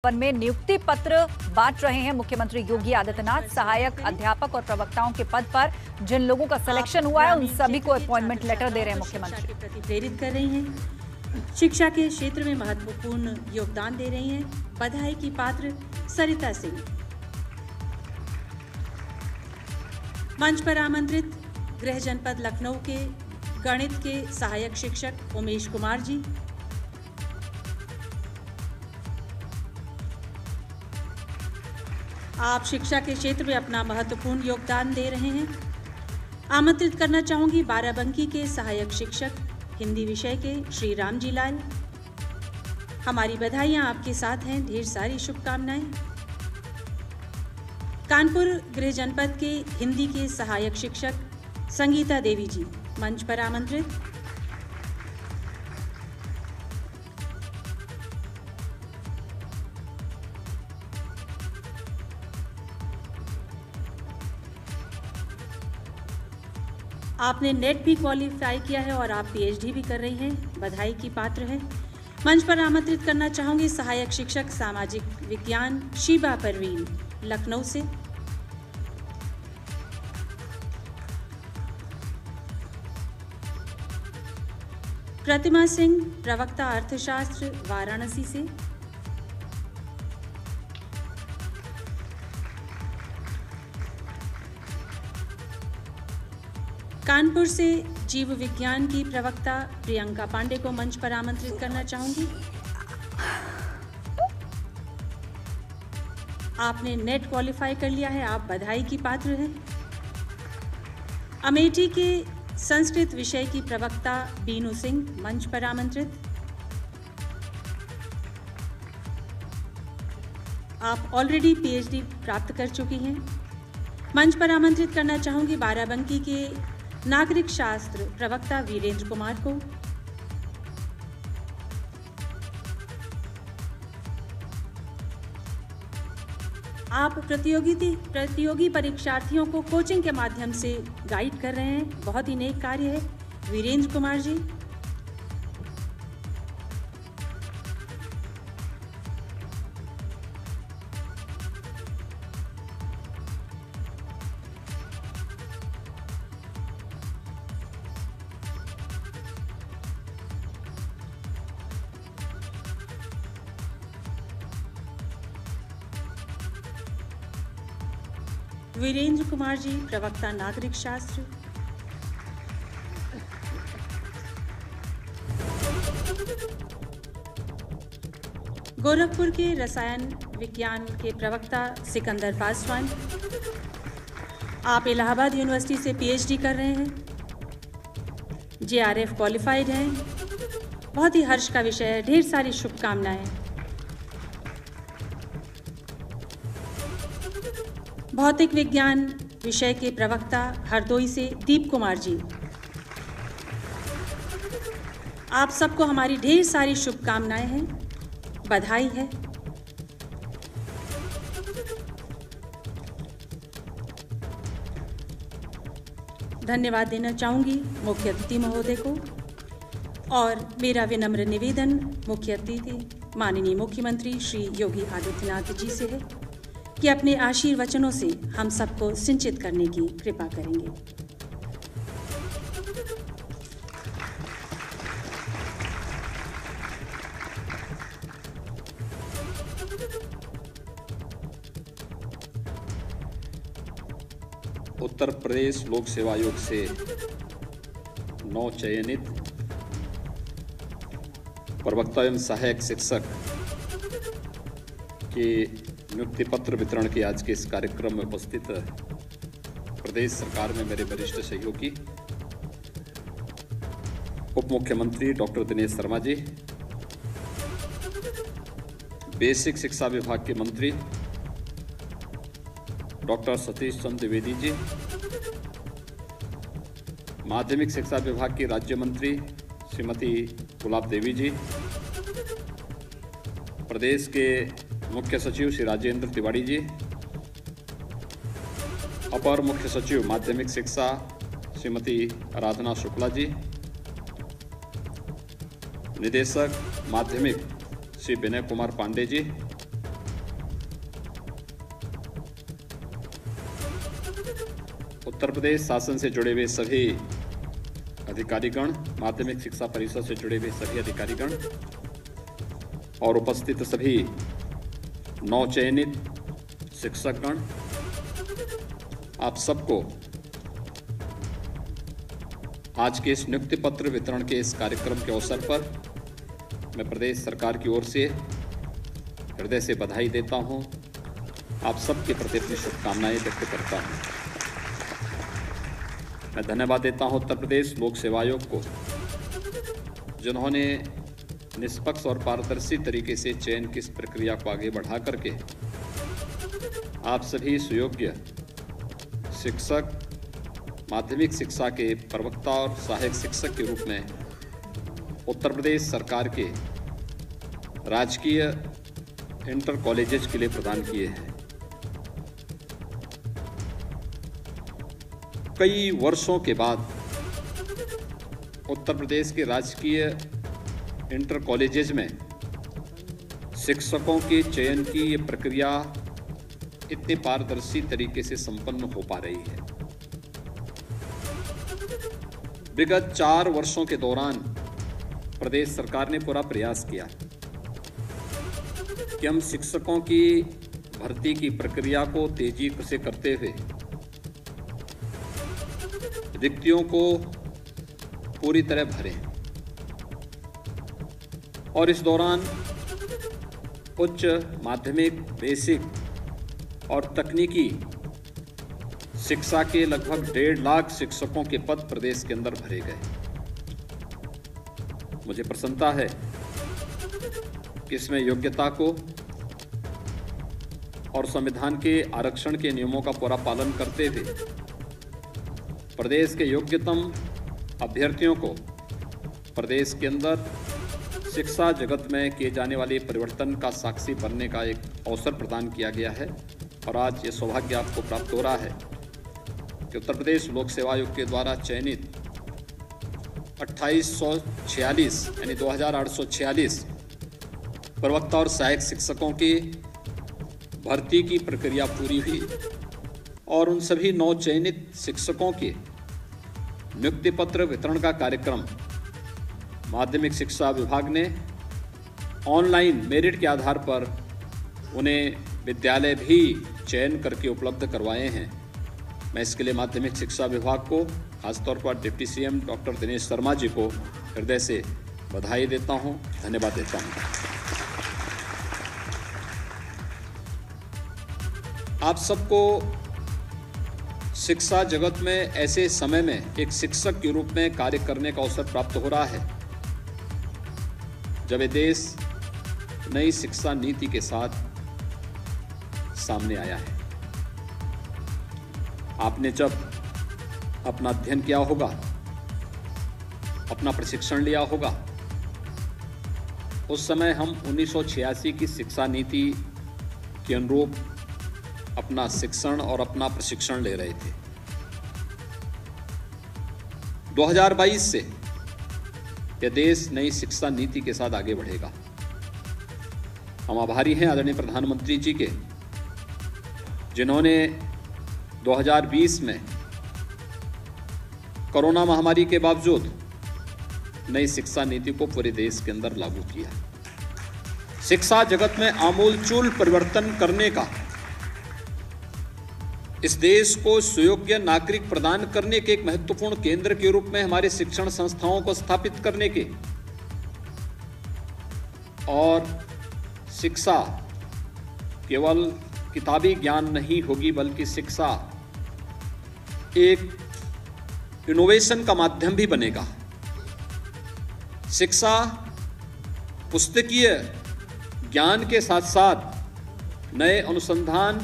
One में नियुक्ति पत्र बांट रहे हैं मुख्यमंत्री योगी आदित्यनाथ। सहायक अध्यापक और प्रवक्ताओं के पद पर जिन लोगों का सिलेक्शन हुआ है उन सभी को अपॉइंटमेंट लेटर दे रहे हैं मुख्यमंत्री। के प्रति प्रेरित कर रही हैं, शिक्षा के क्षेत्र में महत्वपूर्ण योगदान दे रही हैं। बधाई की पात्र सरिता सिंह। मंच पर आमंत्रित गृह जनपद लखनऊ के गणित के सहायक शिक्षक उमेश कुमार जी। आप शिक्षा के क्षेत्र में अपना महत्वपूर्ण योगदान दे रहे हैं। आमंत्रित करना चाहूंगी बाराबंकी के सहायक शिक्षक हिंदी विषय के श्री रामजी लाल। हमारी बधाइयां आपके साथ हैं, ढेर सारी शुभकामनाएं। कानपुर गृह जनपद के हिंदी के सहायक शिक्षक संगीता देवी जी मंच पर आमंत्रित। आपने नेट भी क्वालिफाई किया है और आप पीएचडी भी कर रही हैं, बधाई की पात्र हैं। मंच पर आमंत्रित करना चाहूंगी सहायक शिक्षक सामाजिक विज्ञान शीबा परवीन लखनऊ से। प्रतिमा सिंह प्रवक्ता अर्थशास्त्र वाराणसी से। कानपुर से जीव विज्ञान की प्रवक्ता प्रियंका पांडे को मंच पर आमंत्रित करना चाहूंगी। आपने नेट क्वालिफाई कर लिया है, आप बधाई की पात्र हैं। अमेठी के संस्कृत विषय की प्रवक्ता बीनू सिंह मंच पर आमंत्रित। आप ऑलरेडी पीएचडी प्राप्त कर चुकी हैं। मंच पर आमंत्रित करना चाहूंगी बाराबंकी के नागरिक शास्त्र प्रवक्ता वीरेंद्र कुमार को। आप प्रतियोगी परीक्षार्थियों को कोचिंग के माध्यम से गाइड कर रहे हैं, बहुत ही नेक कार्य है वीरेंद्र कुमार जी। वीरेंद्र कुमार जी प्रवक्ता नागरिक शास्त्र। गोरखपुर के रसायन विज्ञान के प्रवक्ता सिकंदर पासवान। आप इलाहाबाद यूनिवर्सिटी से पीएचडी कर रहे हैं, जेआरएफ क्वालिफाइड हैं, बहुत ही हर्ष का विषय है, ढेर सारी शुभकामनाएं। भौतिक विज्ञान विषय के प्रवक्ता हरदोई से दीप कुमार जी। आप सबको हमारी ढेर सारी शुभकामनाएं हैं, बधाई है। धन्यवाद देना चाहूंगी मुख्य अतिथि महोदय को और मेरा विनम्र निवेदन मुख्य अतिथि माननीय मुख्यमंत्री श्री योगी आदित्यनाथ जी से है कि अपने आशीर्वचनों से हम सबको सिंचित करने की कृपा करेंगे। उत्तर प्रदेश लोक सेवा आयोग से 9 चयनित प्रवक्ता एवं सहायक शिक्षक के नियुक्ति पत्र वितरण के आज के इस कार्यक्रम में उपस्थित प्रदेश सरकार में मेरे वरिष्ठ सहयोगी उप मुख्यमंत्री डॉक्टर दिनेश शर्मा जी, बेसिक शिक्षा विभाग के मंत्री डॉक्टर सतीश चंद्र द्विवेदी जी, माध्यमिक शिक्षा विभाग की राज्य मंत्री श्रीमती गुलाब देवी जी, प्रदेश के मुख्य सचिव श्री राजेंद्र तिवारी जी, अपर मुख्य सचिव माध्यमिक शिक्षा श्रीमती आराधना शुक्ला जी, निदेशक माध्यमिक श्री विनय कुमार पांडे जी, उत्तर प्रदेश शासन से जुड़े हुए सभी अधिकारीगण, माध्यमिक शिक्षा परिषद से जुड़े हुए सभी अधिकारीगण और उपस्थित सभी नवचयनित शिक्षकगण, आप सबको आज के इस नियुक्ति पत्र वितरण के इस कार्यक्रम के अवसर पर मैं प्रदेश सरकार की ओर से हृदय से बधाई देता हूं। आप सबके प्रति अपनी शुभकामनाएं व्यक्त करता हूं। मैं धन्यवाद देता हूं उत्तर प्रदेश लोक सेवा आयोग को, जिन्होंने निष्पक्ष और पारदर्शी तरीके से चयन की इस प्रक्रिया को आगे बढ़ा करके आप सभी सुयोग्य शिक्षक, माध्यमिक शिक्षा के प्रवक्ता और सहायक शिक्षक के रूप में उत्तर प्रदेश सरकार के राजकीय इंटर कॉलेजेस के लिए प्रदान किए हैं। कई वर्षों के बाद उत्तर प्रदेश के राजकीय इंटर कॉलेजेस में शिक्षकों के चयन की ये प्रक्रिया इतने पारदर्शी तरीके से संपन्न हो पा रही है। विगत 4 वर्षों के दौरान प्रदेश सरकार ने पूरा प्रयास किया कि हम शिक्षकों की भर्ती की प्रक्रिया को तेजी से करते हुए रिक्तियों को पूरी तरह भरें और इस दौरान उच्च माध्यमिक, बेसिक और तकनीकी शिक्षा के लगभग 1.5 लाख शिक्षकों के पद प्रदेश के अंदर भरे गए। मुझे प्रसन्नता है कि इसमें योग्यता को और संविधान के आरक्षण के नियमों का पूरा पालन करते हुए प्रदेश के योग्यतम अभ्यर्थियों को प्रदेश के अंदर शिक्षा जगत में किए जाने वाले परिवर्तन का साक्षी बनने का एक अवसर प्रदान किया गया है। और आज ये सौभाग्य आपको प्राप्त हो रहा है कि उत्तर प्रदेश लोक सेवा आयोग के द्वारा चयनित 2846 यानी 2846 प्रवक्ता और सहायक शिक्षकों की भर्ती की प्रक्रिया पूरी हुई और उन सभी नवचयनित शिक्षकों के नियुक्ति पत्र वितरण का कार्यक्रम माध्यमिक शिक्षा विभाग ने ऑनलाइन मेरिट के आधार पर उन्हें विद्यालय भी चयन करके उपलब्ध करवाए हैं। मैं इसके लिए माध्यमिक शिक्षा विभाग को, खासतौर पर deputy CM doctor Dinesh Sharma ji को हृदय से बधाई देता हूं, धन्यवाद देता हूं। आप सबको शिक्षा जगत में ऐसे समय में एक शिक्षक के रूप में कार्य करने का अवसर प्राप्त हो रहा है जब ये देश नई शिक्षा नीति के साथ सामने आया है। आपने जब अपना अध्ययन किया होगा, अपना प्रशिक्षण लिया होगा, उस समय हम 1986 की शिक्षा नीति के अनुरूप अपना शिक्षण और अपना प्रशिक्षण ले रहे थे। 2022 से यह देश नई शिक्षा नीति के साथ आगे बढ़ेगा। हम आभारी हैं आदरणीय प्रधानमंत्री जी के, जिन्होंने 2020 में कोरोना महामारी के बावजूद नई शिक्षा नीति को पूरे देश के अंदर लागू किया। शिक्षा जगत में आमूलचूल परिवर्तन करने का, इस देश को सुयोग्य नागरिक प्रदान करने के एक महत्वपूर्ण केंद्र के रूप में हमारे शिक्षण संस्थाओं को स्थापित करने के, और शिक्षा केवल किताबी ज्ञान नहीं होगी बल्कि शिक्षा एक इनोवेशन का माध्यम भी बनेगा। शिक्षा पुस्तकीय ज्ञान के साथ साथ नए अनुसंधान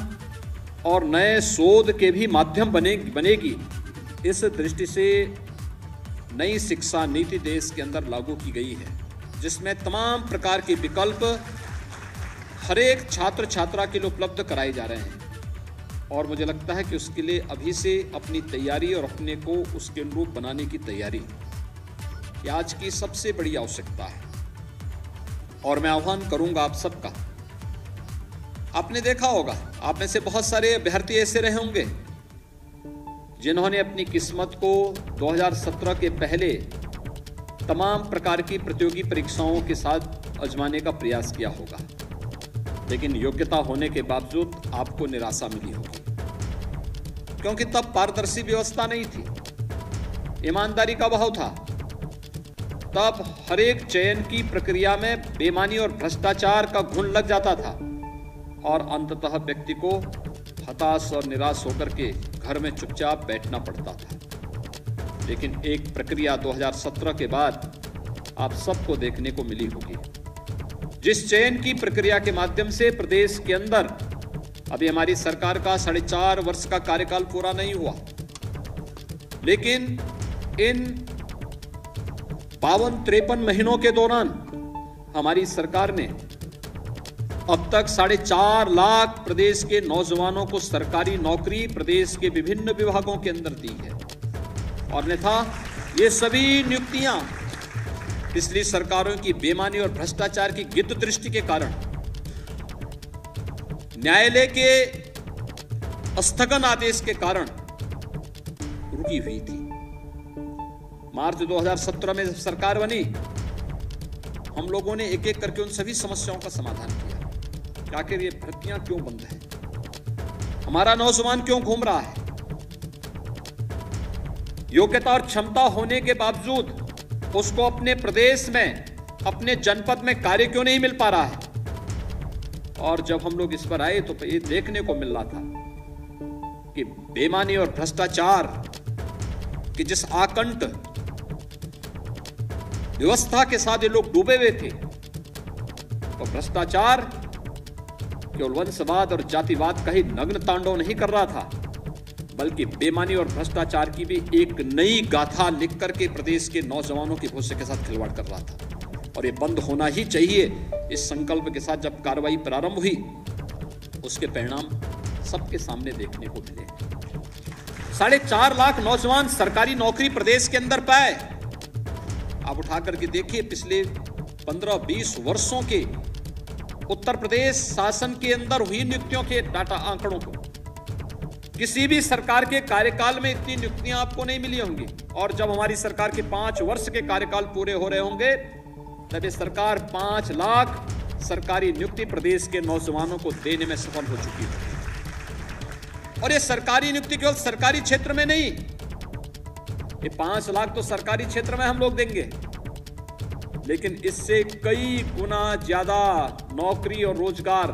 और नए शोध के भी माध्यम बनेगी। इस दृष्टि से नई शिक्षा नीति देश के अंदर लागू की गई है, जिसमें तमाम प्रकार के विकल्प हर एक छात्र छात्रा के लिए उपलब्ध कराए जा रहे हैं। और मुझे लगता है कि उसके लिए अभी से अपनी तैयारी और अपने को उसके अनुरूप बनाने की तैयारी ये आज की सबसे बड़ी आवश्यकता है। और मैं आह्वान करूंगा आप सबका, आपने देखा होगा, आप में से बहुत सारे अभ्यर्थी ऐसे रहे होंगे जिन्होंने अपनी किस्मत को 2017 के पहले तमाम प्रकार की प्रतियोगी परीक्षाओं के साथ आजमाने का प्रयास किया होगा, लेकिन योग्यता होने के बावजूद आपको निराशा मिली होगी, क्योंकि तब पारदर्शी व्यवस्था नहीं थी, ईमानदारी का अभाव था। तब हर एक चयन की प्रक्रिया में बेईमानी और भ्रष्टाचार का घुन लग जाता था और अंततः व्यक्ति को हताश और निराश होकर के घर में चुपचाप बैठना पड़ता था। लेकिन एक प्रक्रिया 2017 के बाद आप सबको देखने को मिली होगी, जिस चयन की प्रक्रिया के माध्यम से प्रदेश के अंदर अभी हमारी सरकार का 4.5 वर्ष का कार्यकाल पूरा नहीं हुआ, लेकिन इन 52-53 महीनों के दौरान हमारी सरकार ने अब तक 4.5 लाख प्रदेश के नौजवानों को सरकारी नौकरी प्रदेश के विभिन्न विभागों के अंदर दी है। और अन्यथा ये सभी नियुक्तियां पिछली सरकारों की बेईमानी और भ्रष्टाचार की गिद्ध दृष्टि के कारण न्यायालय के स्थगन आदेश के कारण रुकी हुई थी। मार्च 2017 में जब सरकार बनी, हम लोगों ने एक एक करके उन सभी समस्याओं का समाधान किया कि आखिर ये भर्तियां क्यों बंद है, हमारा नौजवान क्यों घूम रहा है, योग्यता और क्षमता होने के बावजूद उसको अपने प्रदेश में, अपने जनपद में कार्य क्यों नहीं मिल पा रहा है। और जब हम लोग इस पर आए तो ये देखने को मिल रहा था कि बेईमानी और भ्रष्टाचार कि जिस आकंठ व्यवस्था के साथ ये लोग डूबे हुए थे, और भ्रष्टाचार केवल वंशवाद और जातिवाद का ही नग्न तांडव नहीं कर रहा था, बल्कि बेईमानी और भ्रष्टाचार की भी एक नई गाथा लिख करके प्रदेश के नौजवानों के भविष्य के साथ खिलवाड़ कर रहा था। और ये बंद होना ही चाहिए। इस संकल्प के साथ जब कार्रवाई प्रारंभ हुई, उसके परिणाम सबके सामने देखने को मिले। 4.5 लाख नौजवान सरकारी नौकरी प्रदेश के अंदर पाए। आप उठा करके देखिए, पिछले 15-20 वर्षों के उत्तर प्रदेश शासन के अंदर हुई नियुक्तियों के डाटा आंकड़ों को, किसी भी सरकार के कार्यकाल में इतनी नियुक्तियां आपको नहीं मिली होंगी। और जब हमारी सरकार के 5 वर्ष के कार्यकाल पूरे हो रहे होंगे, तब ये सरकार 5 लाख सरकारी नियुक्ति प्रदेश के नौजवानों को देने में सफल हो चुकी है। और ये सरकारी नियुक्ति केवल सरकारी क्षेत्र में नहीं, ये 5 लाख तो सरकारी क्षेत्र में हम लोग देंगे, लेकिन इससे कई गुना ज्यादा नौकरी और रोजगार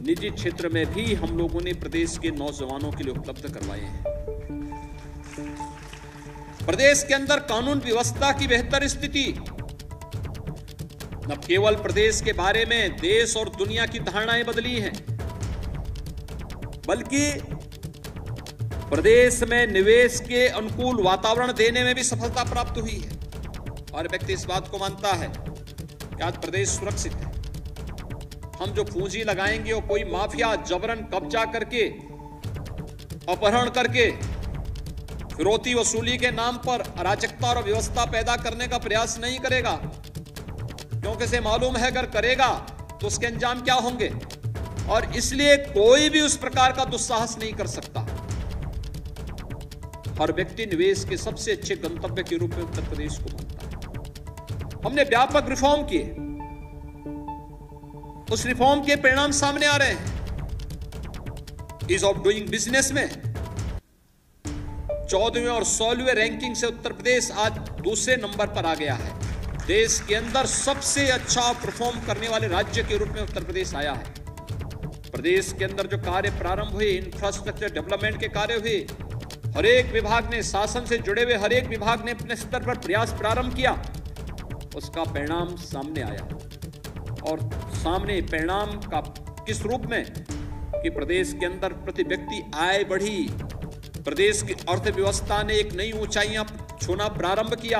निजी क्षेत्र में भी हम लोगों ने प्रदेश के नौजवानों के लिए उपलब्ध करवाए हैं। प्रदेश के अंदर कानून व्यवस्था की बेहतर स्थिति न केवल प्रदेश के बारे में देश और दुनिया की धारणाएं बदली हैं, बल्कि प्रदेश में निवेश के अनुकूल वातावरण देने में भी सफलता प्राप्त हुई है। और व्यक्ति इस बात को मानता है कि आज प्रदेश सुरक्षित है। हम जो पूंजी लगाएंगे वो कोई माफिया जबरन कब्जा करके, अपहरण करके, फिरौती वसूली के नाम पर अराजकता और व्यवस्था पैदा करने का प्रयास नहीं करेगा, क्योंकि इसे मालूम है अगर करेगा तो उसके अंजाम क्या होंगे। और इसलिए कोई भी उस प्रकार का दुस्साहस नहीं कर सकता। हर व्यक्ति निवेश के सबसे अच्छे गंतव्य के रूप में उत्तर प्रदेश को मानता है। हमने व्यापक रिफॉर्म किए, उस रिफॉर्म के परिणाम सामने आ रहे हैं। ईज ऑफ डूइंग बिजनेस में 14वें और 16वें रैंकिंग से उत्तर प्रदेश आज दूसरे नंबर पर आ गया है। देश के अंदर सबसे अच्छा परफॉर्म करने वाले राज्य के रूप में उत्तर प्रदेश आया है। प्रदेश के अंदर जो कार्य प्रारंभ हुए, इंफ्रास्ट्रक्चर डेवलपमेंट के कार्य हुए, हर एक विभाग ने, शासन से जुड़े हुए हर एक विभाग ने अपने स्तर पर प्रयास प्रारंभ किया, उसका परिणाम सामने आया। और सामने परिणाम का किस रूप में कि प्रदेश के अंदर प्रति व्यक्ति आय बढ़ी, प्रदेश की अर्थव्यवस्था ने एक नई ऊंचाइयां छूना प्रारंभ किया।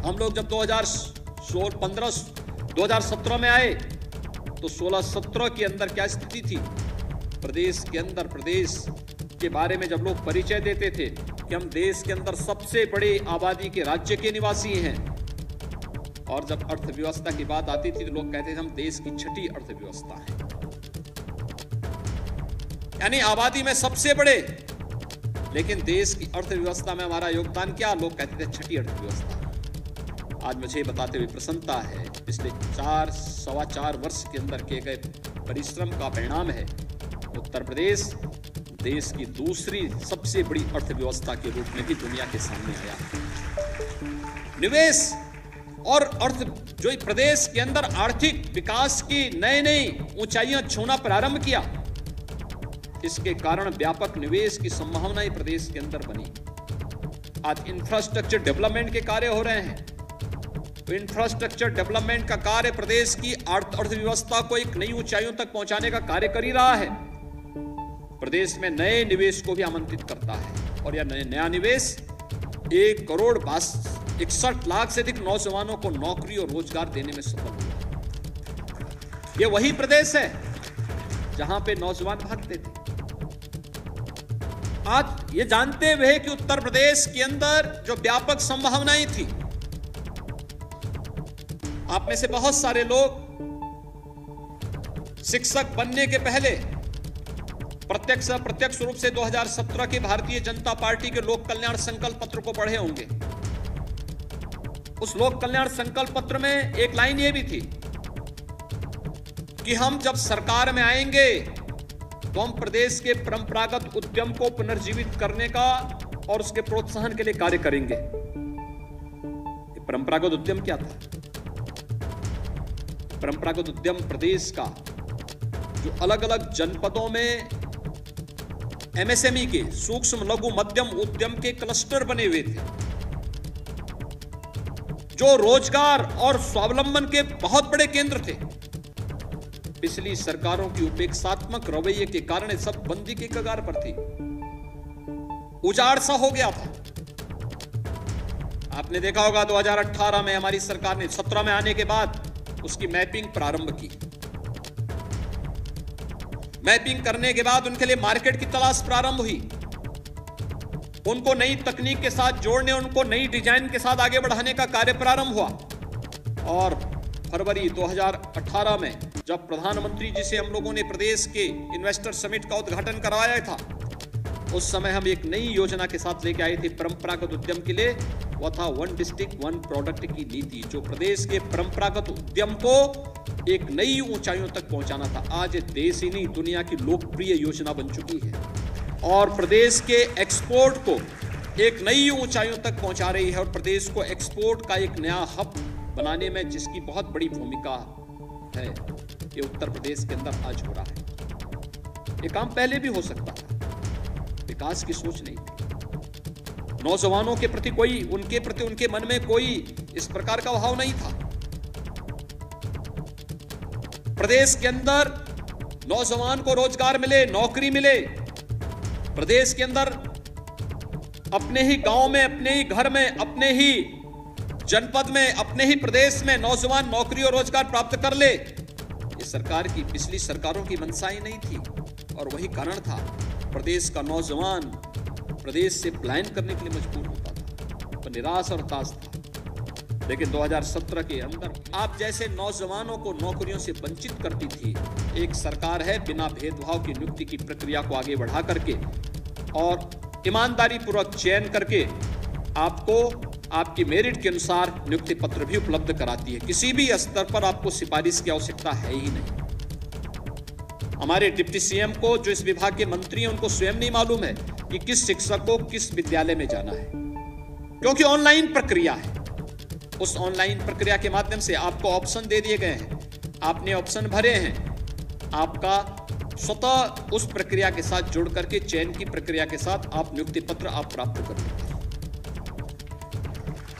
हम लोग जब 2017 में आए तो 16-17 के अंदर क्या स्थिति थी प्रदेश के अंदर? प्रदेश के बारे में जब लोग परिचय देते थे कि हम देश के अंदर सबसे बड़े आबादी के राज्य के निवासी हैं, और जब अर्थव्यवस्था की बात आती थी तो लोग कहते थे हम देश की 6ठी अर्थव्यवस्था हैं, यानी आबादी में सबसे बड़े, लेकिन देश की अर्थव्यवस्था में हमारा योगदान क्या? लोग कहते थे छठी अर्थव्यवस्था। आज मुझे बताते हुए प्रसन्नता है, पिछले 4-4.25 वर्ष के अंदर किए गए परिश्रम का परिणाम है उत्तर प्रदेश देश की दूसरी सबसे बड़ी अर्थव्यवस्था के रूप में भी दुनिया के सामने आया। निवेश और अर्थ जो प्रदेश के अंदर आर्थिक विकास की नई ऊंचाइयां छूना प्रारंभ किया, इसके कारण व्यापक निवेश की संभावनाएं प्रदेश के अंदर बनी। आज इंफ्रास्ट्रक्चर डेवलपमेंट के कार्य हो रहे हैं, तो इंफ्रास्ट्रक्चर डेवलपमेंट का कार्य प्रदेश की अर्थव्यवस्था को एक नई ऊंचाइयों तक पहुंचाने का कार्य कर ही रहा है। प्रदेश में नए निवेश को भी आमंत्रित करता है और यह नया निवेश 1,61 लाख से अधिक नौजवानों को नौकरी और रोजगार देने में सफल हुआ। यह वही प्रदेश है जहां पे नौजवान भागते थे। आज ये जानते हुए कि उत्तर प्रदेश के अंदर जो व्यापक संभावनाएं थी, आप में से बहुत सारे लोग शिक्षक बनने के पहले प्रत्यक्ष अप्रत्यक्ष रूप से 2017 के भारतीय जनता पार्टी के लोक कल्याण संकल्प पत्र को पढ़े होंगे। उस लोक कल्याण संकल्प पत्र में एक लाइन ये भी थी कि हम जब सरकार में आएंगे तो हम प्रदेश के परंपरागत उद्यम को पुनर्जीवित करने का और उसके प्रोत्साहन के लिए कार्य करेंगे। परंपरागत उद्यम क्या था? परंपरागत उद्यम प्रदेश का जो अलग अलग जनपदों में एमएसएमई के सूक्ष्म लघु मध्यम उद्यम के क्लस्टर बने हुए थे, जो रोजगार और स्वावलंबन के बहुत बड़े केंद्र थे। पिछली सरकारों की उपेक्षात्मक रवैये के कारण सब बंदी की कगार पर थी, उजाड़ सा हो गया था। आपने देखा होगा 2018 में हमारी सरकार ने 17 में आने के बाद उसकी मैपिंग प्रारंभ की। मैपिंग करने के बाद उनके लिए मार्केट की तलाश प्रारंभ हुई, उनको नई तकनीक के साथ जोड़ने, उनको नई डिजाइन के साथ आगे बढ़ाने का कार्य प्रारंभ हुआ। और फरवरी 2018 में जब प्रधानमंत्री जी से हम लोगों ने प्रदेश के इन्वेस्टर समिट का उद्घाटन करवाया था, उस समय हम एक नई योजना के साथ लेके आए थे परंपरागत उद्यम के लिए। वह था 1 डिस्ट्रिक्ट 1 प्रोडक्ट की नीति, जो प्रदेश के परंपरागत उद्यम को एक नई ऊंचाइयों तक पहुंचाना था। आज देश ही नहीं दुनिया की लोकप्रिय योजना बन चुकी है और प्रदेश के एक्सपोर्ट को एक नई ऊंचाइयों तक पहुंचा रही है और प्रदेश को एक्सपोर्ट का एक नया हब बनाने में जिसकी बहुत बड़ी भूमिका है, ये उत्तर प्रदेश के अंदर आज हो रहा है। ये काम पहले भी हो सकता था, विकास की सोच नहीं थी। नौजवानों के प्रति उनके मन में कोई इस प्रकार का भाव नहीं था। प्रदेश के अंदर नौजवान को रोजगार मिले, नौकरी मिले, प्रदेश के अंदर अपने ही गांव में, अपने ही घर में, अपने ही जनपद में, अपने ही प्रदेश में नौजवान नौकरी और रोजगार प्राप्त कर ले, ये सरकार की, पिछली सरकारों की मंशा ही नहीं थी। और वही कारण था प्रदेश का नौजवान प्रदेश से पलायन करने के लिए मजबूर होता था, तो निराश और हताश था। लेकिन 2017 के अंदर आप जैसे नौजवानों को नौकरियों से वंचित करती थी एक सरकार है, बिना भेदभाव की नियुक्ति की प्रक्रिया को आगे बढ़ा करके और ईमानदारी पूर्वक चयन करके आपको आपकी मेरिट के अनुसार नियुक्ति पत्र भी उपलब्ध कराती है। किसी भी स्तर पर आपको सिफारिश की आवश्यकता है ही नहीं। हमारे डिप्टी सीएम को, जो इस विभाग के मंत्री हैं, उनको स्वयं नहीं मालूम है कि किस शिक्षक को किस विद्यालय में जाना है, क्योंकि ऑनलाइन प्रक्रिया है। उस ऑनलाइन प्रक्रिया के माध्यम से आपको ऑप्शन दे दिए गए हैं, आपने ऑप्शन भरे हैं, आपका स्वतः उस प्रक्रिया के साथ जुड़ करके चयन की प्रक्रिया के साथ आप नियुक्ति पत्र आप प्राप्त कर लेते हैं।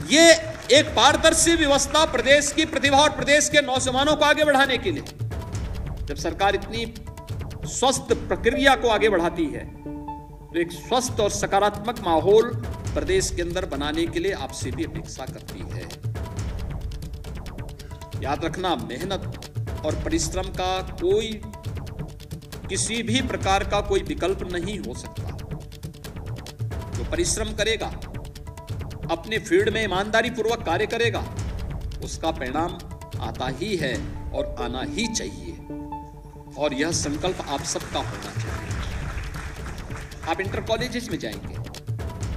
ये एक पारदर्शी व्यवस्था प्रदेश की प्रतिभा और प्रदेश के नौजवानों को आगे बढ़ाने के लिए, जब सरकार इतनी स्वस्थ प्रक्रिया को आगे बढ़ाती है तो एक स्वस्थ और सकारात्मक माहौल प्रदेश के अंदर बनाने के लिए आपसे भी अपेक्षा करती है। याद रखना, मेहनत और परिश्रम का कोई किसी भी प्रकार का कोई विकल्प नहीं हो सकता। जो परिश्रम करेगा, अपने फील्ड में ईमानदारी पूर्वक कार्य करेगा, उसका परिणाम आता ही है और आना ही चाहिए। और यह संकल्प आप सबका होना चाहिए। आप इंटर कॉलेजेस में जाएंगे,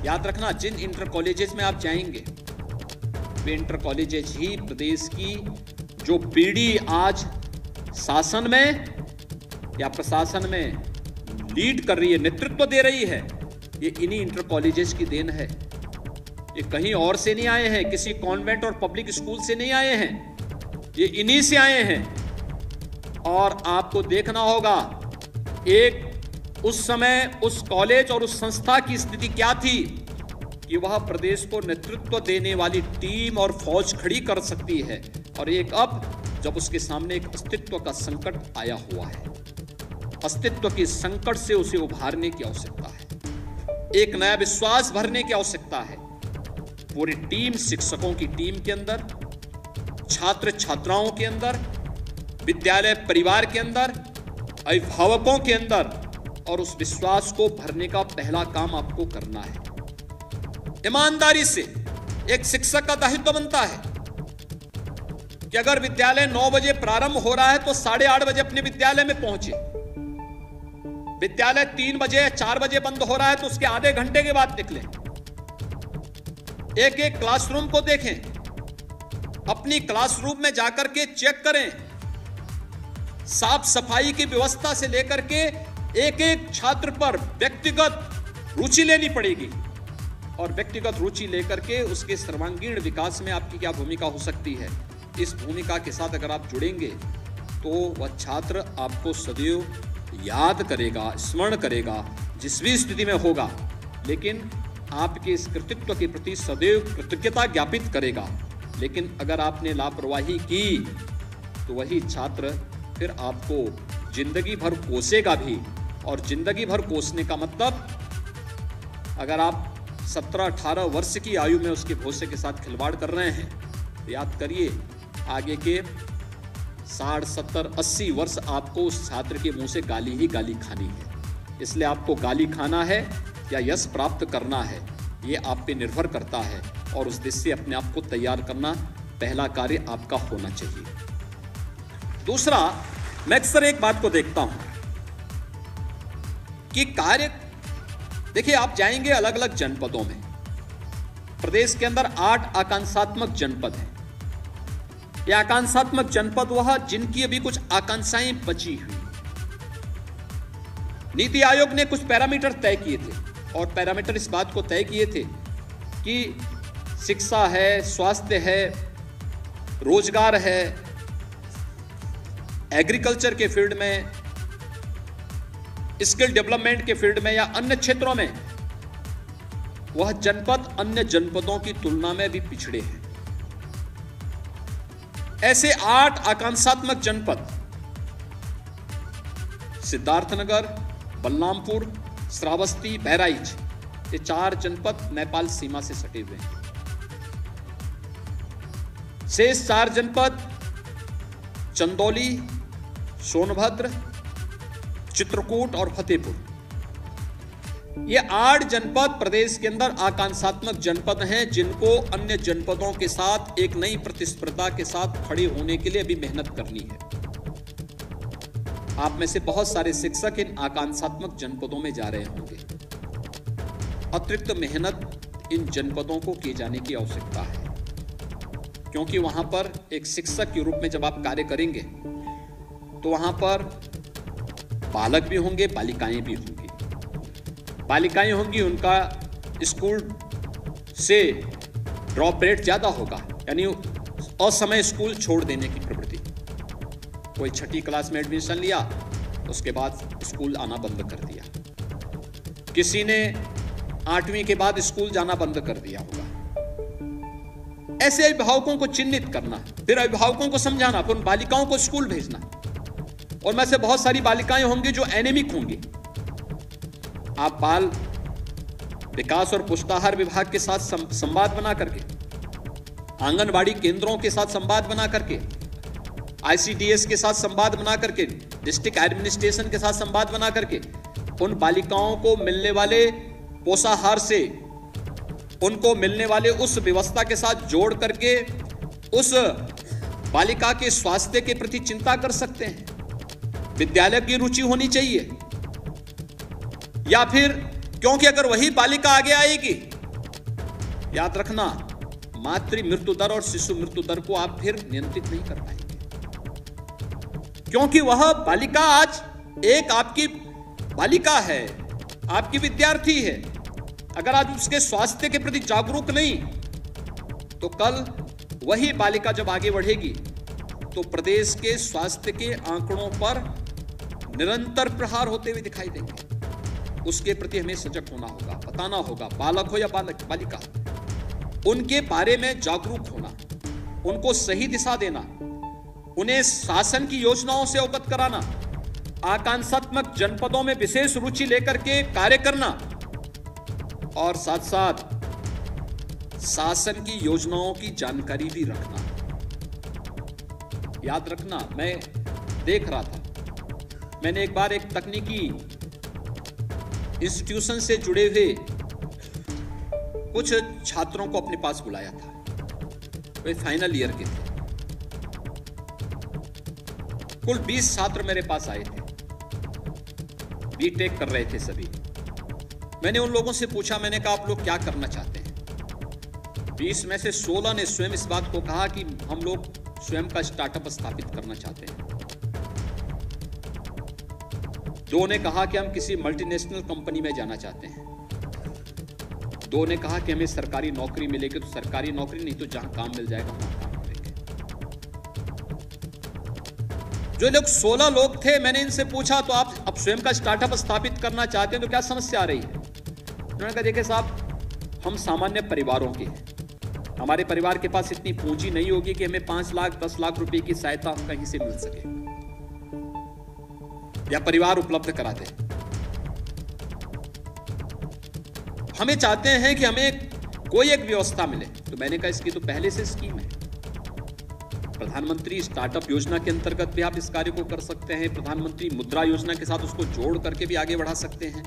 याद रखना, जिन इंटर कॉलेजेस में आप जाएंगे वे इंटर कॉलेजेस ही प्रदेश की जो पीढ़ी आज शासन में या प्रशासन में लीड कर रही है, नेतृत्व दे रही है, ये इन्हीं इंटर कॉलेजेस की देन है। ये कहीं और से नहीं आए हैं, किसी कॉन्वेंट और पब्लिक स्कूल से नहीं आए हैं, ये इन्हीं से आए हैं। और आपको देखना होगा एक उस समय उस कॉलेज और उस संस्था की स्थिति क्या थी कि वह प्रदेश को नेतृत्व देने वाली टीम और फौज खड़ी कर सकती है, और एक अब जब उसके सामने एक अस्तित्व का संकट आया हुआ है, अस्तित्व के संकट से उसे उभारने की आवश्यकता है, एक नया विश्वास भरने की आवश्यकता है। पूरी टीम, शिक्षकों की टीम के अंदर, छात्र छात्राओं के अंदर, विद्यालय परिवार के अंदर, अभिभावकों के अंदर, और उस विश्वास को भरने का पहला काम आपको करना है। ईमानदारी से एक शिक्षक का दायित्व बनता है कि अगर विद्यालय 9 बजे प्रारंभ हो रहा है तो 8:30 बजे अपने विद्यालय में पहुंचे। विद्यालय 3 बजे या 4 बजे बंद हो रहा है तो उसके आधे घंटे के बाद निकले। एक एक क्लासरूम को देखें, अपनी क्लासरूम में जाकर के चेक करें, साफ सफाई की व्यवस्था से लेकर के एक एक छात्र पर व्यक्तिगत रुचि लेनी पड़ेगी, और व्यक्तिगत रुचि लेकर के उसके सर्वांगीण विकास में आपकी क्या भूमिका हो सकती है। इस भूमिका के साथ अगर आप जुड़ेंगे तो वह छात्र आपको सदैव याद करेगा, स्मरण करेगा, जिस भी स्थिति में होगा, लेकिन आपके इस कृतित्व के प्रति सदैव कृतज्ञता ज्ञापित करेगा। लेकिन अगर आपने लापरवाही की तो वही छात्र फिर आपको जिंदगी भर कोसेगा भी, और जिंदगी भर कोसने का मतलब, अगर आप 17-18 वर्ष की आयु में उसके भविष्य के साथ खिलवाड़ कर रहे हैं तो याद करिए आगे के 60, 70, 80 वर्ष आपको उस छात्र के मुंह से गाली ही गाली खानी है। इसलिए आपको गाली खाना है या यश प्राप्त करना है, ये आप पे निर्भर करता है, और उस दिशा से अपने आप को तैयार करना पहला कार्य आपका होना चाहिए। दूसरा, मैं अक्सर एक बात को देखता हूं कि कार्य, देखिए आप जाएंगे अलग अलग जनपदों में, प्रदेश के अंदर 8 आकांक्षात्मक जनपद हैं। ये आकांक्षात्मक जनपद वह जिनकी अभी कुछ आकांक्षाएं बची हुई। नीति आयोग ने कुछ पैरामीटर तय किए थे, और पैरामीटर इस बात को तय किए थे कि शिक्षा है, स्वास्थ्य है, रोजगार है, एग्रीकल्चर के फील्ड में, स्किल डेवलपमेंट के फील्ड में या अन्य क्षेत्रों में वह जनपद अन्य जनपदों की तुलना में भी पिछड़े हैं। ऐसे 8 आकांक्षात्मक जनपद सिद्धार्थनगर, बलरामपुर, श्रावस्ती, बहराइच, ये 4 जनपद नेपाल सीमा से सटे हुए हैं। शेष 4 जनपद चंदौली, सोनभद्र, चित्रकूट और फतेहपुर, ये 8 जनपद प्रदेश के अंदर आकांक्षात्मक जनपद हैं, जिनको अन्य जनपदों के साथ एक नई प्रतिस्पर्धा के साथ खड़े होने के लिए अभी मेहनत करनी है। आप में से बहुत सारे शिक्षक इन आकांक्षात्मक जनपदों में जा रहे होंगे। अतिरिक्त मेहनत इन जनपदों को किए जाने की आवश्यकता है, क्योंकि वहां पर एक शिक्षक के रूप में जब आप कार्य करेंगे तो वहां पर बालक भी होंगे, बालिकाएं भी होंगी। बालिकाएं होंगी, उनका स्कूल से ड्रॉप रेट ज्यादा होगा, यानी असमय स्कूल छोड़ देने की प्रवृत्ति। कोई 6ठी क्लास में एडमिशन लिया, उसके बाद स्कूल आना बंद कर दिया। किसी ने 8वीं के बाद स्कूल जाना बंद कर दिया होगा। ऐसे अभिभावकों को चिन्हित करना, फिर अभिभावकों को समझाना, फिर उन बालिकाओं को स्कूल भेजना। और में से बहुत सारी बालिकाएं होंगी जो एनीमिक होंगी। आप बाल विकास और पुष्टाहार विभाग के साथ संवाद बना करके, आंगनबाड़ी केंद्रों के साथ संवाद बना करके, ICDS के साथ संवाद बना करके, डिस्ट्रिक्ट एडमिनिस्ट्रेशन के साथ संवाद बना करके उन बालिकाओं को मिलने वाले पोषाहार से, उनको मिलने वाले उस व्यवस्था के साथ जोड़ करके उस बालिका के स्वास्थ्य के प्रति चिंता कर सकते हैं। विद्यालय की रुचि होनी चाहिए, या फिर क्योंकि अगर वही बालिका आगे आएगी याद रखना, मातृ मृत्यु दर और शिशु मृत्यु दर को आप फिर नियंत्रित नहीं कर पाएंगे, क्योंकि वह बालिका आज एक आपकी बालिका है, आपकी विद्यार्थी है। अगर आज उसके स्वास्थ्य के प्रति जागरूक नहीं, तो कल वही बालिका जब आगे बढ़ेगी तो प्रदेश के स्वास्थ्य के आंकड़ों पर निरंतर प्रहार होते हुए दिखाई देंगे। उसके प्रति हमें सजग होना होगा, बताना होगा, बालक हो या बालिका, उनके बारे में जागरूक होना, उनको सही दिशा देना, उन्हें शासन की योजनाओं से अवगत कराना, आकांक्षात्मक जनपदों में विशेष रुचि लेकर के कार्य करना और साथ साथ शासन की योजनाओं की जानकारी भी रखना। याद रखना, मैं देख रहा था, मैंने एक बार एक तकनीकी इंस्टीट्यूशन से जुड़े हुए कुछ छात्रों को अपने पास बुलाया था। वे फाइनल ईयर के थे। कुल 20 छात्र मेरे पास आए थे, बीटेक कर रहे थे सभी। मैंने उन लोगों से पूछा, मैंने कहा आप लोग क्या करना चाहते हैं? 20 में से 16 ने स्वयं इस बात को कहा कि हम लोग स्वयं का स्टार्टअप स्थापित करना चाहते हैं। 2 ने कहा कि हम किसी मल्टीनेशनल कंपनी में जाना चाहते हैं। 2 ने कहा कि हमें सरकारी नौकरी मिलेगी, तो सरकारी नौकरी नहीं तो जहां काम मिल जाएगा वहां काम करेंगे। जो लोग 16 लोग थे, मैंने इनसे पूछा तो आप अब स्वयं का स्टार्टअप स्थापित करना चाहते हैं तो क्या समस्या आ रही है? उन्होंने कहा देखिए साहब, हम सामान्य परिवारों के हैं, हमारे परिवार के पास इतनी पूंजी नहीं होगी कि हमें 5 लाख 10 लाख रुपए की सहायता कहीं से मिल सके या परिवार उपलब्ध करा दे। हमें चाहते हैं कि हमें कोई एक व्यवस्था मिले। तो मैंने कहा इसकी तो पहले से स्कीम है, प्रधानमंत्री स्टार्टअप योजना के अंतर्गत भी आप इस कार्य को कर सकते हैं, प्रधानमंत्री मुद्रा योजना के साथ उसको जोड़ करके भी आगे बढ़ा सकते हैं।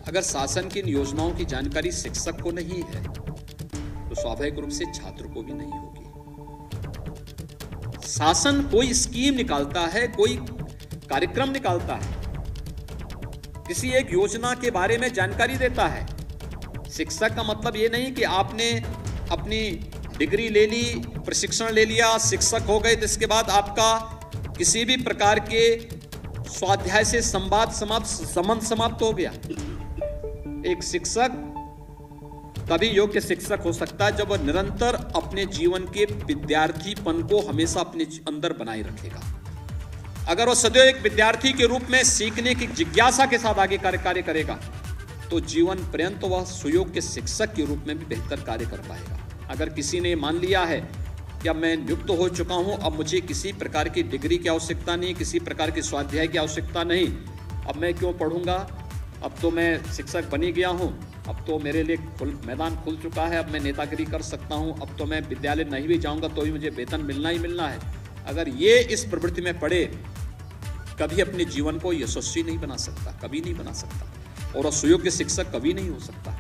अगर शासन की इन योजनाओं की जानकारी शिक्षक को नहीं है तो स्वाभाविक रूप से छात्र को भी नहीं होगी। शासन कोई स्कीम निकालता है, कोई कार्यक्रम निकालता है, किसी एक योजना के बारे में जानकारी देता है। शिक्षक का मतलब ये नहीं कि आपने अपनी डिग्री ले ली, प्रशिक्षण ले लिया, शिक्षक हो गए तो इसके बाद आपका किसी भी प्रकार के स्वाध्याय से संबंध समाप्त हो गया। एक शिक्षक तभी योग्य शिक्षक हो सकता है जब वह निरंतर अपने जीवन के विद्यार्थीपन को हमेशा अपने अंदर बनाए रखेगा। अगर वह सदैव एक विद्यार्थी के रूप में सीखने की जिज्ञासा के साथ आगे कार्य करेगा तो जीवन पर्यंत वह सुयोग्य शिक्षक के रूप में भी बेहतर कार्य कर पाएगा। अगर किसी ने मान लिया है कि अब मैं नियुक्त हो चुका हूं, अब मुझे किसी प्रकार की डिग्री की आवश्यकता नहीं, किसी प्रकार के स्वाध्याय की आवश्यकता नहीं, अब मैं क्यों पढ़ूंगा, अब तो मैं शिक्षक बनी गया हूं, अब तो मेरे लिए मैदान खुल चुका है, अब मैं नेतागिरी कर सकता हूं, अब तो मैं विद्यालय नहीं भी जाऊंगा तो भी मुझे वेतन मिलना ही मिलना है। अगर ये इस प्रवृत्ति में पड़े, कभी अपने जीवन को यशस्वी नहीं बना सकता, कभी नहीं बना सकता, और सुयोग्य शिक्षक कभी नहीं हो सकता।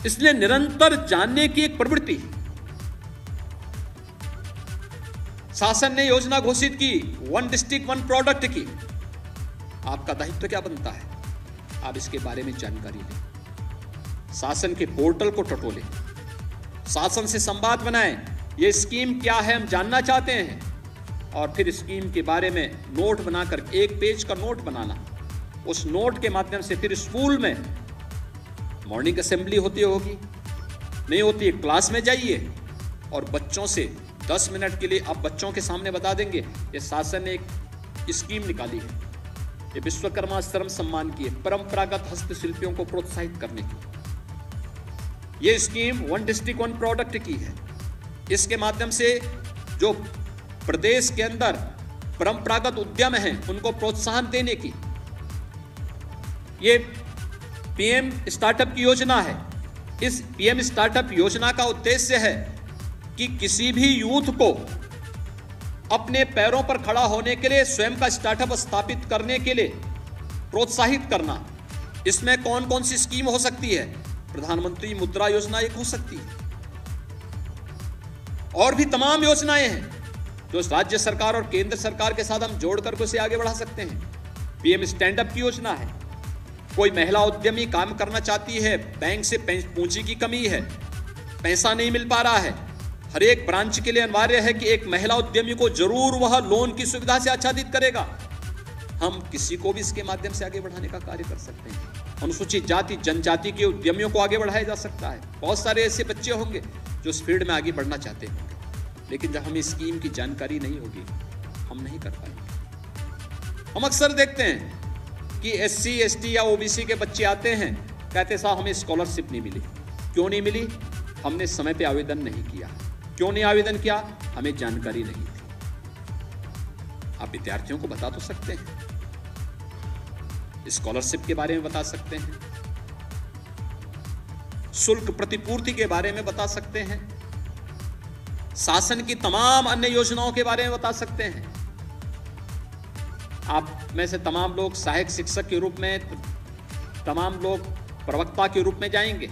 इसलिए निरंतर जानने की एक प्रवृत्ति। शासन ने योजना घोषित की 1 डिस्ट्रिक्ट 1 प्रोडक्ट की। आपका दायित्व क्या बनता है? आप इसके बारे में जानकारी लें, शासन के पोर्टल को टटोलें, शासन से संवाद बनाएं, ये स्कीम क्या है हम जानना चाहते हैं, और फिर स्कीम के बारे में नोट बनाकर 1 पेज का नोट बनाना। उस नोट के माध्यम से फिर स्कूल में मॉर्निंग असेंबली होती होगी, नहीं होती, क्लास में जाइए और बच्चों से 10 मिनट के लिए आप बच्चों के सामने बता देंगे ये शासन ने एक स्कीम निकाली है, ये विश्वकर्मा श्रम सम्मान की है, परंपरागत हस्तशिल्पियों को प्रोत्साहित करने की। ये स्कीम 1 डिस्ट्रिक्ट 1 प्रोडक्ट की है। इसके माध्यम से जो प्रदेश के अंदर परंपरागत उद्यम हैं उनको प्रोत्साहन देने की ये पीएम स्टार्टअप की योजना है। इस पीएम स्टार्टअप योजना का उद्देश्य है कि किसी भी यूथ को अपने पैरों पर खड़ा होने के लिए, स्वयं का स्टार्टअप स्थापित करने के लिए प्रोत्साहित करना। इसमें कौन कौन सी स्कीम हो सकती है? प्रधानमंत्री मुद्रा योजना एक हो सकती है, और भी तमाम योजनाएं हैं जो राज्य सरकार और केंद्र सरकार के साथ हम जोड़कर उसे आगे बढ़ा सकते हैं। पीएम स्टैंड अप की योजना है, कोई महिला उद्यमी काम करना चाहती है, बैंक से पूंजी की कमी है, पैसा नहीं मिल पा रहा है, हर एक ब्रांच के लिए अनिवार्य है कि एक महिला उद्यमी को जरूर वह लोन की सुविधा से आच्छादित करेगा। हम किसी को भी इसके माध्यम से आगे बढ़ाने का कार्य कर सकते हैं। अनुसूचित जाति जनजाति के उद्यमियों को आगे बढ़ाया जा सकता है। बहुत सारे ऐसे बच्चे होंगे जो इस फील्ड में आगे बढ़ना चाहते होंगे, लेकिन जब हमें स्कीम की जानकारी नहीं होगी हम नहीं कर पाएंगे। हम अक्सर देखते हैं कि SC ST या OBC के बच्चे आते हैं, कहते साहब हमें स्कॉलरशिप नहीं मिली। क्यों नहीं मिली? हमने समय पे आवेदन नहीं किया। क्यों नहीं आवेदन किया? हमें जानकारी नहीं थी। आप विद्यार्थियों को बता तो सकते हैं, स्कॉलरशिप के बारे में बता सकते हैं, शुल्क प्रतिपूर्ति के बारे में बता सकते हैं, शासन की तमाम अन्य योजनाओं के बारे में बता सकते हैं। आप में से तमाम लोग सहायक शिक्षक के रूप में, तमाम लोग प्रवक्ता के रूप में जाएंगे।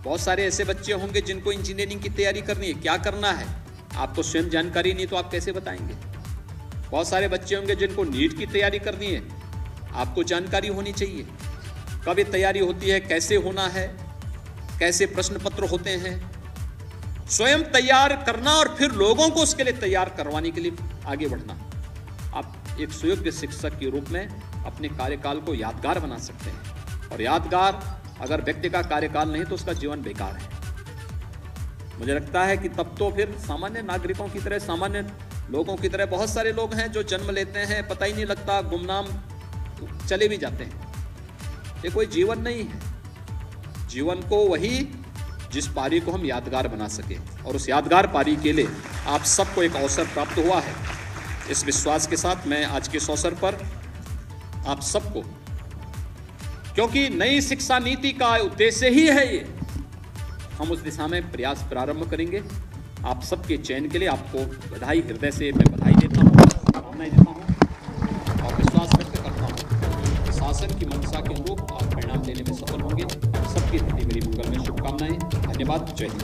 बहुत सारे ऐसे बच्चे होंगे जिनको इंजीनियरिंग की तैयारी करनी है, क्या करना है आपको स्वयं जानकारी नहीं तो आप कैसे बताएंगे। बहुत सारे बच्चे होंगे जिनको नीट की तैयारी करनी है, आपको जानकारी होनी चाहिए कब ये तैयारी होती है, कैसे होना है, कैसे प्रश्न पत्र होते हैं। स्वयं तैयार करना और फिर लोगों को उसके लिए तैयार करवाने के लिए आगे बढ़ना। आप एक सुयोग्य शिक्षक के रूप में अपने कार्यकाल को यादगार बना सकते हैं, और यादगार अगर व्यक्ति का कार्यकाल नहीं तो उसका जीवन बेकार है। मुझे लगता है कि तब तो फिर सामान्य नागरिकों की तरह, सामान्य लोगों की तरह बहुत सारे लोग हैं जो जन्म लेते हैं, पता ही नहीं लगता, गुमनाम चले भी जाते हैं। ये कोई जीवन नहीं है। जीवन को वही जिस पारी को हम यादगार बना सके, और उस यादगार पारी के लिए आप सबको एक अवसर प्राप्त हुआ है। इस विश्वास के साथ मैं आज के इस अवसर पर आप सबको, क्योंकि नई शिक्षा नीति का उद्देश्य ही है ये, हम उस दिशा में प्रयास प्रारंभ करेंगे। आप सबके चयन के लिए आपको बधाई, हृदय से मैं बधाई देता हूँ, शुभकामनाएं देता हूँ, और विश्वास व्यक्त करता हूँ शासन की मंशा के अनुरूप आप परिणाम देने में सफल होंगे। सबकी स्थिति मेरी मंगल में शुभकामनाएं। धन्यवाद। जय हिंद।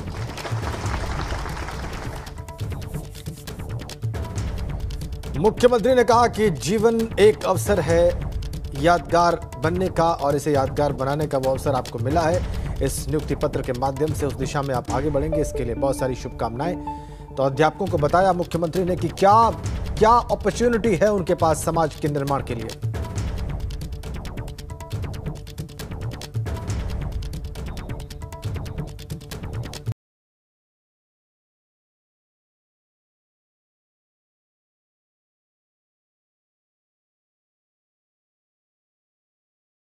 मुख्यमंत्री ने कहा कि जीवन एक अवसर है यादगार बनने का, और इसे यादगार बनाने का वो अवसर आपको मिला है। इस नियुक्ति पत्र के माध्यम से उस दिशा में आप आगे बढ़ेंगे, इसके लिए बहुत सारी शुभकामनाएं। तो अध्यापकों को बताया मुख्यमंत्री ने कि क्या क्या अपॉर्चुनिटी है उनके पास समाज के निर्माण के लिए।